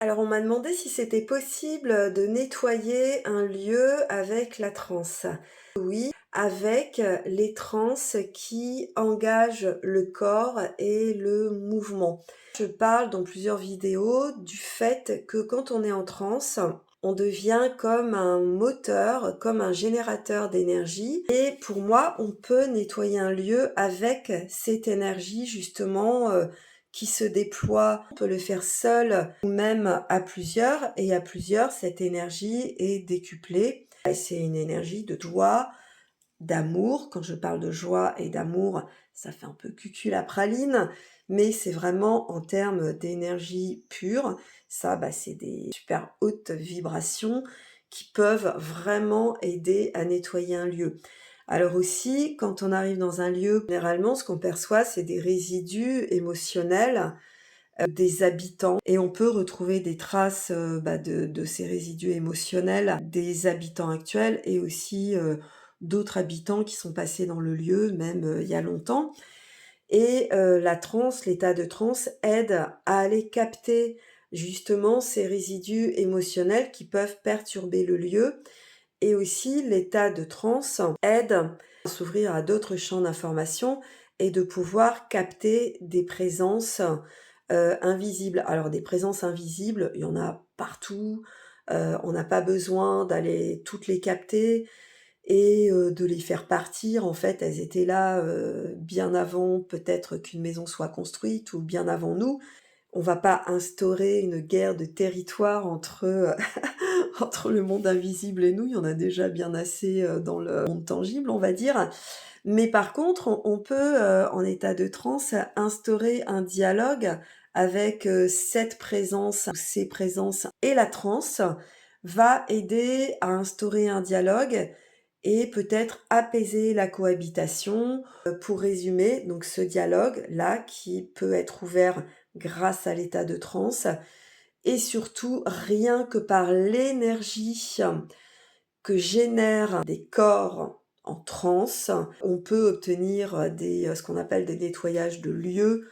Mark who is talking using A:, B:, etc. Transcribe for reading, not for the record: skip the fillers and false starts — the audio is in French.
A: Alors, on m'a demandé si c'était possible de nettoyer un lieu avec la transe. Oui, avec les transes qui engagent le corps et le mouvement. Je parle dans plusieurs vidéos du fait que quand on est en transe, on devient comme un moteur, comme un générateur d'énergie. Et pour moi, on peut nettoyer un lieu avec cette énergie justement qui se déploie. On peut le faire seul ou même à plusieurs. Et à plusieurs, cette énergie est décuplée. Et c'est une énergie de joie, d'amour. Quand je parle de joie et d'amour, ça fait un peu cucul la praline, mais c'est vraiment en termes d'énergie pure. Ça, c'est des super hautes vibrations qui peuvent vraiment aider à nettoyer un lieu. Alors aussi, quand on arrive dans un lieu, généralement, ce qu'on perçoit, c'est des résidus émotionnels des habitants et on peut retrouver des traces de ces résidus émotionnels des habitants actuels et aussi d'autres habitants qui sont passés dans le lieu, même il y a longtemps. Et la transe, l'état de transe aide à aller capter justement ces résidus émotionnels qui peuvent perturber le lieu. Et aussi, l'état de transe aide à s'ouvrir à d'autres champs d'information et de pouvoir capter des présences invisibles. Alors des présences invisibles, il y en a partout, on n'a pas besoin d'aller toutes les capter et de les faire partir. En fait, elles étaient là, bien avant peut-être qu'une maison soit construite ou bien avant nous. On va pas instaurer une guerre de territoire entre, entre le monde invisible et nous, il y en a déjà bien assez, dans le monde tangible, on va dire. Mais par contre, on peut, en état de transe, instaurer un dialogue avec, cette présence ou ces présences et la transe va aider à instaurer un dialogue et peut-être apaiser la cohabitation. Pour résumer, donc ce dialogue-là qui peut être ouvert grâce à l'état de transe et surtout rien que par l'énergie que génèrent des corps en transe, on peut obtenir ce qu'on appelle des nettoyages de lieux